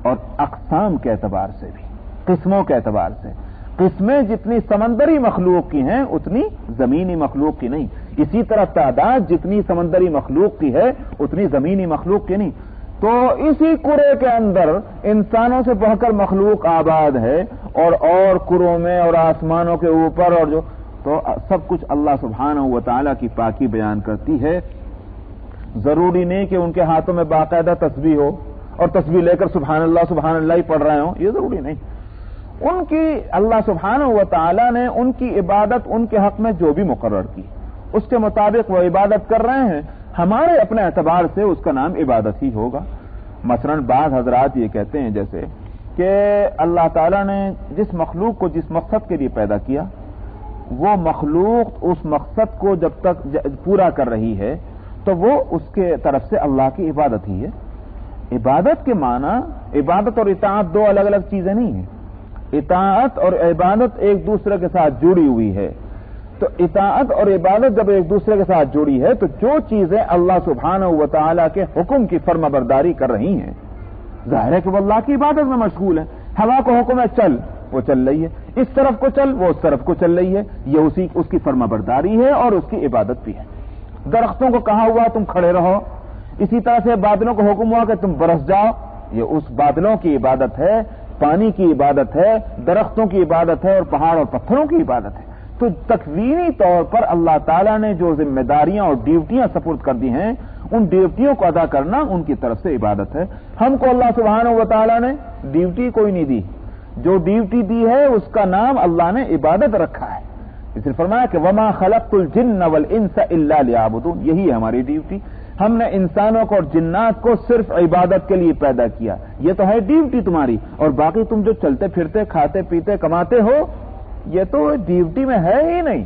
اور اقسام کے اعتبار سے بھی، قسموں کے اعتبار سے۔ قسمیں جتنی سمندری مخلوق کی ہیں اتنی زمینی مخلوق کی نہیں، اسی طرح تعداد جتنی سمندری مخلوق کی ہے اتنی زمینی مخلوق کی نہیں۔ تو اسی کرے کے اندر انسانوں سے بڑھ کر مخلوق آباد ہے اور کروں میں اور آسمانوں کے اوپر، اور جو تو سب کچھ اللہ سبحانہ و تعالیٰ کی پاکی بیان کرتی ہے۔ ضروری نہیں کہ ان کے ہاتھوں میں باقاعدہ تسبیح ہو اور تسبیح لے کر سبحان اللہ ہی پڑھ رہے ہوں، یہ ضروری نہیں۔ ان کی اللہ سبحانہ و تعالیٰ نے ان کی عبادت ان کے حق میں جو بھی مقرر کی اس کے مطابق وہ عبادت کر رہے ہیں، ہمارے اپنے اعتبار سے اس کا نام عبادت ہی ہوگا۔ مثلا بعض حضرات یہ کہتے ہیں جیسے کہ اللہ تعالیٰ نے جس مخلوق کو جس مقصد کے لیے پیدا کیا وہ مخلوق اس مقصد کو جب تک پورا کر رہی ہے تو وہ اس کے طرف سے اللہ کی عبادت ہی ہے۔ عبادت کے معنی عبادت اور اطاعت دو الگ الگ چیزیں نہیں ہیں، اطاعت اور عبادت ایک دوسرے کے ساتھ جڑی ہوئی ہے۔ تو اطاعت اور عبادت جب ایک دوسرے کے ساتھ جڑی ہے تو جو چیزیں اللہ سبحانہ و تعالیٰ کے حکم کی فرما برداری کر رہی ہیں ظاہر ہے کہ وہ اللہ کی عبادت میں مشغول ہے۔ ہوا کو حکم ہے چل، وہ چل رہی ہے، اس طرف کو چل، وہ اس طرف کو چل رہی ہے، یہ اس کی فرما برداری ہے اور اس کی عبادت بھی ہے۔ درختوں کو کہا ہوا تم کھڑے رہو، اسی طرح سے بادلوں کو حکم ہوا کہ تم برس جاؤ، یہ اس بادلوں کی عبادت ہے، پانی کی عبادت ہے، درختوں کی عبادت ہے اور پہاڑ اور پتھروں کی عبادت ہے۔ تو تکوینی طور پر اللہ تعالیٰ نے جو ذمہ داریاں اور ڈیوٹیاں سپرد کر دی ہیں ان ڈیوٹیوں کو ادا کرنا ان کی طرف سے عبادت ہے۔ ہم کو اللہ سبحانہ و تعالیٰ نے ڈیوٹی کوئی نہیں دی، جو ڈیوٹی دی ہے اس کا نام اللہ نے عبادت رکھا ہے۔ اس نے فرمایا کہ وما خلقت الجن والانس الا لیعبدون، یہی ہے ہماری ڈیوٹی۔ ہم نے انسانوں کو اور جنات کو صرف عبادت کے لیے پیدا کیا، یہ تو ہے ڈیوٹی تمہاری، اور باقی تم جو چلتے پھرتے کھاتے پیتے کماتے ہو یہ تو ڈیوٹی میں ہے ہی نہیں۔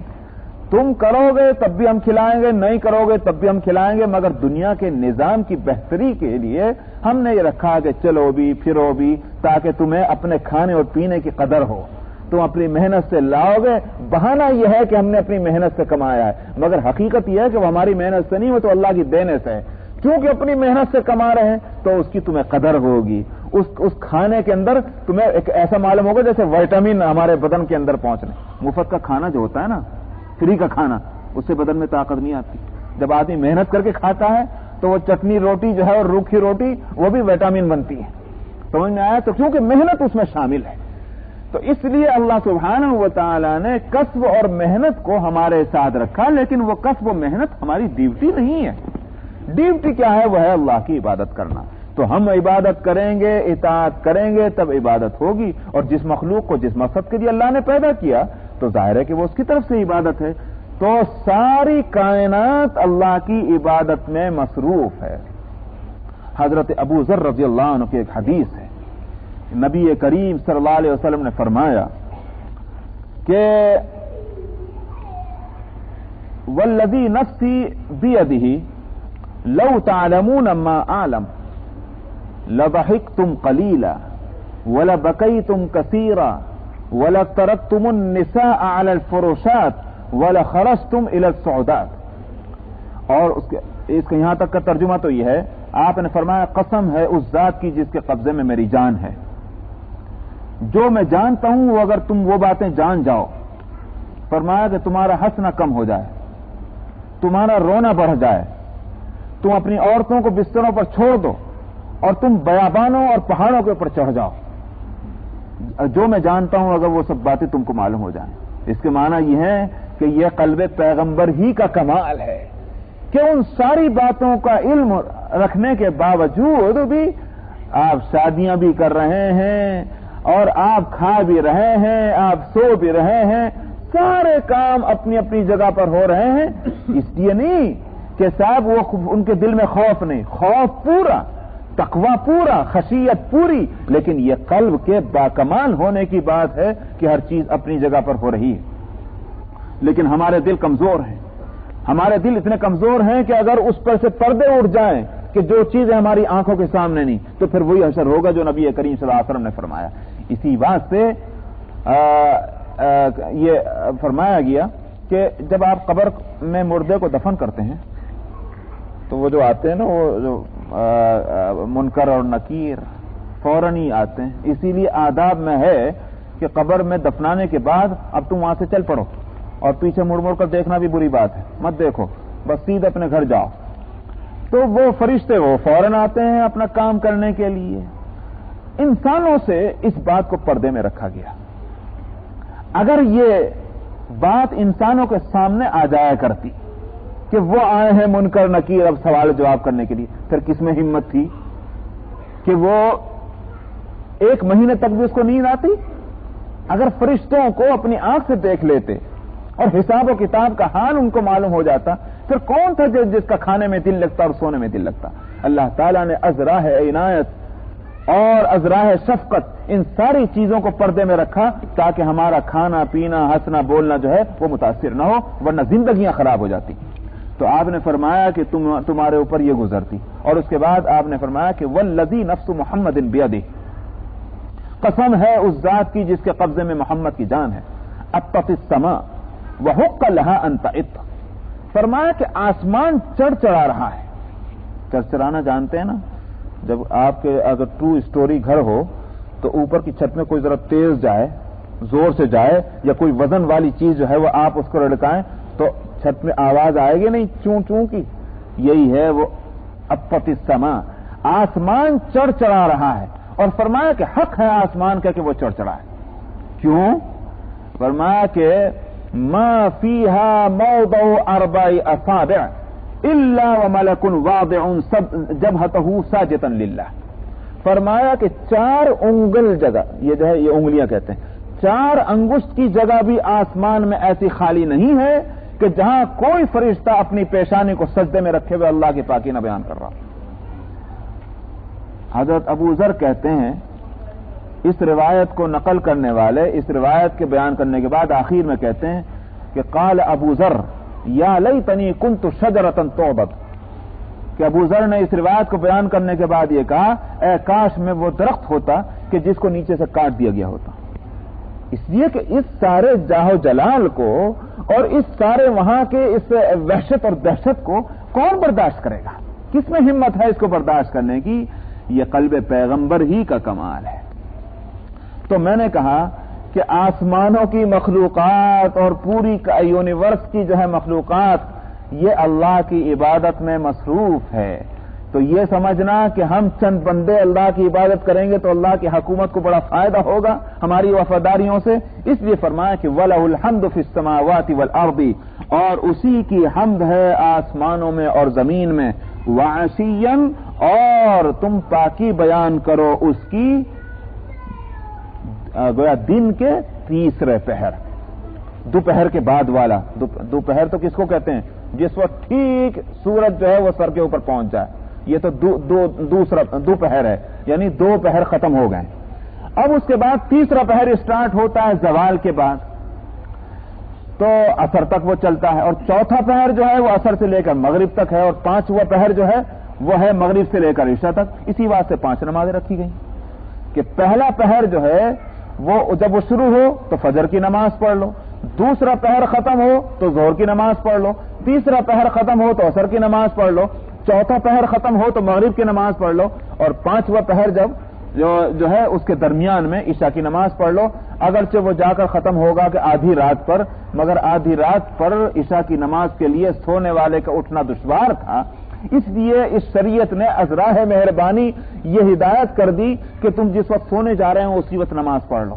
تم کرو گے تب بھی ہم کھلائیں گے، نہیں کرو گے تب بھی ہم کھلائیں گے، مگر دنیا کے نظام کی بہتری کے لیے ہم نے یہ رکھا کہ چلو بھی پھرو بھی تاکہ تمہیں اپنے کھانے اور پینے کی قدر ہو، تم اپنی محنت سے لاؤ گے۔ بہانہ یہ ہے کہ ہم نے اپنی محنت سے کمایا ہے، مگر حقیقت یہ ہے کہ وہ ہماری محنت سے نہیں، وہ تو اللہ کی دینے سے ہے۔ کیونکہ اپنی محنت سے کما رہے ہیں تو اس کی تمہیں قدر ہوگی، اس کھانے کے اندر تمہیں ایک ایسا معلوم ہوگا جیسے وائٹامن ہمارے بدن کے اندر پہنچ رہے ہیں۔ مفت کا کھانا جو ہوتا ہے نا، فری کا کھانا، اس سے بدن میں طاقت نہیں آتی۔ جب آدمی محنت کر کے کھاتا ہے تو وہ چٹنی روٹی جو ہے اور روکھی روٹی وہ بھی وائٹامن بنتی ہے، سمجھ میں آیا؟ تو کیونکہ محنت اس میں شامل ہے، تو اس لیے اللہ سبحانہ و تعالیٰ نے کسب اور محنت کو ہمارے ساتھ رکھا، لیکن وہ کسب و محنت ہماری ڈیوٹی نہیں ہے۔ ڈیوٹی کیا ہے؟ وہ ہے اللہ کی عبادت کرنا۔ تو ہم عبادت کریں گے، اطاعت کریں گے تب عبادت ہوگی، اور جس مخلوق کو جس مقصد کے لیے اللہ نے پیدا کیا تو ظاہر ہے کہ وہ اس کی طرف سے عبادت ہے۔ تو ساری کائنات اللہ کی عبادت میں مصروف ہے۔ حضرت ابو ذر رضی اللہ عنہ کی ایک حدیث ہے، نبی کریم صلی اللہ علیہ وسلم نے فرمایا کہ والذی نفسی بیدہ لو تعلمون ما اعلم لضحکتم قلیلا ولبکیتم کثیرا ولترکتم النساء علی الفرشات ولخرجتم الی الصعودات. اور اس کا یہاں تک کا ترجمہ تو یہ ہے، آپ نے فرمایا قسم ہے اس ذات کی جس کے قبضے میں میری جان ہے، جو میں جانتا ہوں وہ اگر تم وہ باتیں جان جاؤ، فرمایا کہ تمہارا ہنسنا کم ہو جائے، تمہارا رونا بڑھ جائے، تم اپنی عورتوں کو بستروں پر چھوڑ دو اور تم بیابانوں اور پہاڑوں کے اوپر چڑھ جاؤ، جو میں جانتا ہوں اگر وہ سب باتیں تم کو معلوم ہو جائیں. اس کے معنی یہ ہے کہ یہ قلب پیغمبر ہی کا کمال ہے کہ ان ساری باتوں کا علم رکھنے کے باوجود بھی آپ شادیاں بھی کر رہے ہیں اور آپ کھا بھی رہے ہیں، آپ سو بھی رہے ہیں، سارے کام اپنی اپنی جگہ پر ہو رہے ہیں. اس لیے نہیں کہ صاحب وہ ان کے دل میں خوف نہیں، خوف پورا، تقوی پورا، خشیت پوری، لیکن یہ قلب کے باکمال ہونے کی بات ہے کہ ہر چیز اپنی جگہ پر ہو رہی ہے. لیکن ہمارے دل کمزور ہیں، ہمارے دل اتنے کمزور ہیں کہ اگر اس پر سے پردے اٹھ جائیں کہ جو چیزیں ہماری آنکھوں کے سامنے نہیں، تو پھر وہی حشر ہوگا جو نبی کریم صلی اللہ علیہ وسلم نے فرمایا. اسی بات سے یہ فرمایا گیا کہ جب آپ قبر میں مردے کو دفن کرتے ہیں تو وہ جو آتے ہیں نا، وہ جو منکر اور نکیر فوراً ہی آتے ہیں. اسی لیے آداب میں ہے کہ قبر میں دفنانے کے بعد اب تم وہاں سے چل پڑو اور پیچھے مڑ مڑ کر دیکھنا بھی بری بات ہے، مت دیکھو، بس سیدھے اپنے گھر جاؤ. تو وہ فرشتے وہ فوراً آتے ہیں اپنا کام کرنے کے لیے. انسانوں سے اس بات کو پردے میں رکھا گیا. اگر یہ بات انسانوں کے سامنے آ جایا کرتی کہ وہ آئے ہیں منکر نکیر اب سوال جواب کرنے کے لیے، پھر کس میں ہمت تھی کہ وہ ایک مہینے تک بھی اس کو نیند آتی؟ اگر فرشتوں کو اپنی آنکھ سے دیکھ لیتے اور حساب و کتاب کا حال ان کو معلوم ہو جاتا، پھر کون تھا جس کا کھانے میں دل لگتا اور سونے میں دل لگتا؟ اللہ تعالیٰ نے ازراہ عنایت اور ازراہ شفقت ان ساری چیزوں کو پردے میں رکھا تاکہ ہمارا کھانا پینا ہنسنا بولنا جو ہے وہ متاثر نہ ہو، ورنہ زندگیاں خراب ہو جاتی. تو آپ نے فرمایا کہ تمہارے اوپر یہ گزرتی. اور اس کے بعد آپ نے فرمایا کہ والذی نفس محمد بیدہ، قسم ہے اس ذات کی جس کے قبضے میں محمد کی جان ہے، اطت السماء وحق لها ان تعط. فرمایا کہ آسمان چڑھ چڑھا رہا ہے. چڑھانا جانتے ہیں نا، جب آپ کے اگر 2 اسٹوری گھر ہو تو اوپر کی چھت میں کوئی ذرا تیز جائے، زور سے جائے، یا کوئی وزن والی چیز جو ہے وہ آپ اس کو لڑکائیں تو چھت میں آواز آئے گی نہیں، چوں چوں کی. یہی ہے وہ اطت السماء، آسمان چڑھ چڑھا رہا ہے. اور فرمایا کہ حق ہے آسمان کا کہ وہ چڑھ چڑھا ہے. کیوں؟ فرمایا کہ ما فیہا موضع 4 اصابع الا وملک واضع جبہتہ ساجدا للہ. فرمایا کہ 4 انگل جگہ، یہ جو ہے یہ انگلیاں کہتے ہیں، 4 انگشت کی جگہ بھی آسمان میں ایسی خالی نہیں ہے کہ جہاں کوئی فرشتہ اپنی پیشانی کو سجدے میں رکھے ہوئے اللہ کی پاکی نہ بیان کر رہا. حضرت ابو ذر کہتے ہیں، اس روایت کو نقل کرنے والے اس روایت کے بیان کرنے کے بعد آخر میں کہتے ہیں کہ قال ابو ذر یا لیتنی کنت شجرۃ تعبد، کہ ابو ذر نے اس روایت کو بیان کرنے کے بعد یہ کہا اے کاش میں وہ درخت ہوتا کہ جس کو نیچے سے کاٹ دیا گیا ہوتا. اس لیے کہ اس سارے جاہ و جلال کو اور اس سارے وہاں کے اس وحشت اور دہشت کو کون برداشت کرے گا؟ کس میں ہمت ہے اس کو برداشت کرنے کی؟ یہ قلب پیغمبر ہی کا کمال ہے. تو میں نے کہا کہ آسمانوں کی مخلوقات اور پوری یونیورس کی جو ہے مخلوقات یہ اللہ کی عبادت میں مصروف ہے. تو یہ سمجھنا کہ ہم چند بندے اللہ کی عبادت کریں گے تو اللہ کی حکومت کو بڑا فائدہ ہوگا ہماری وفاداریوں سے. اس لیے فرمایا کہ وَلَهُ الْحَمْدُ فِي السَّمَاوَاتِ وَالْأَرْضِ، اور اسی کی حمد ہے آسمانوں میں اور زمین میں. وَعَشِيًّا، اور تم پاکی بیان کرو اس کی گویا دن کے تیسرے پہر، دوپہر کے بعد والا. دوپہر تو کس کو کہتے ہیں؟ جس وقت ٹھیک سورج جو ہے وہ سر کے اوپر پہنچ جائے، یہ تو دوسرا دوپہر ہے، یعنی 2 پہر ختم ہو گئے. اب اس کے بعد تیسرا پہر اسٹارٹ ہوتا ہے زوال کے بعد، تو عصر تک وہ چلتا ہے، اور چوتھا پہر جو ہے وہ عصر سے لے کر مغرب تک ہے، اور پانچواں پہر جو ہے وہ ہے مغرب سے لے کر عشاء تک۔ اسی واسطے 5 نمازیں رکھی گئی کہ پہلا پہر جو ہے وہ جب وہ شروع ہو تو فجر کی نماز پڑھ لو، دوسرا پہر ختم ہو تو ظہر کی نماز پڑھ لو، تیسرا پہر ختم ہو تو عصر کی نماز پڑھ لو، چوتھا پہر ختم ہو تو مغرب کی نماز پڑھ لو، اور پانچواں پہر جب جو ہے اس کے درمیان میں عشاء کی نماز پڑھ لو۔ اگرچہ وہ جا کر ختم ہوگا کہ آدھی رات پر، مگر آدھی رات پر عشاء کی نماز کے لیے سونے والے کا اٹھنا دشوار تھا، اس لیے اس شریعت نے از راہ مہربانی یہ ہدایت کر دی کہ تم جس وقت سونے جا رہے ہو اسی وقت نماز پڑھ لو،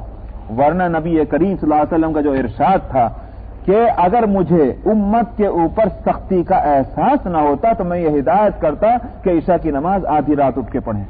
ورنہ نبی کریم صلی اللہ علیہ وسلم کا جو ارشاد تھا کہ اگر مجھے امت کے اوپر سختی کا احساس نہ ہوتا تو میں یہ ہدایت کرتا کہ عشاء کی نماز آدھی رات اٹھ کے پڑھیں۔